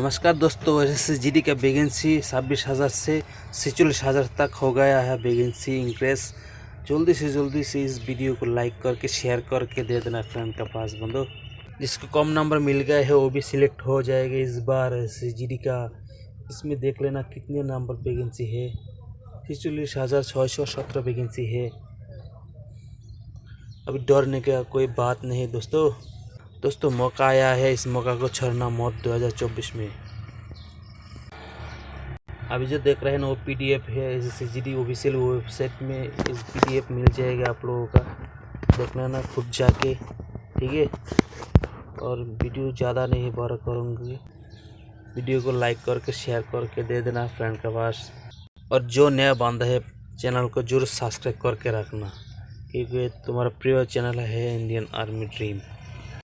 नमस्कार दोस्तों, एसएसजीडी का वैकेंसी 26,000 से 46,000 तक हो गया है। वैकेंसी इंक्रेस जल्दी से इस वीडियो को लाइक करके शेयर करके दे देना फ्रेंड के पास बंदो। जिसको कम नंबर मिल गए है वो भी सिलेक्ट हो जाएगा इस बार एसएसजीडी का। इसमें देख लेना कितने नंबर वैकेंसी है। 46,617 वैकेंसी है। अभी डरने का कोई बात नहीं दोस्तों मौका आया है, इस मौका को छोड़ना मत 2024 में। अभी जो देख रहे हैं ना वो पीडीएफ है, एसएसजीडी ऑफिशियल वेबसाइट में इस पीडीएफ मिल जाएगा आप लोगों का। देख लेना खुद जाके, ठीक है। और वीडियो ज़्यादा नहीं बड़ा करूँगी, वीडियो को लाइक करके शेयर करके दे देना फ्रेंड के पास। और जो नया बंदा है चैनल को जरूर सब्सक्राइब करके रखना, क्योंकि तुम्हारा प्रिय चैनल है इंडियन आर्मी ड्रीम।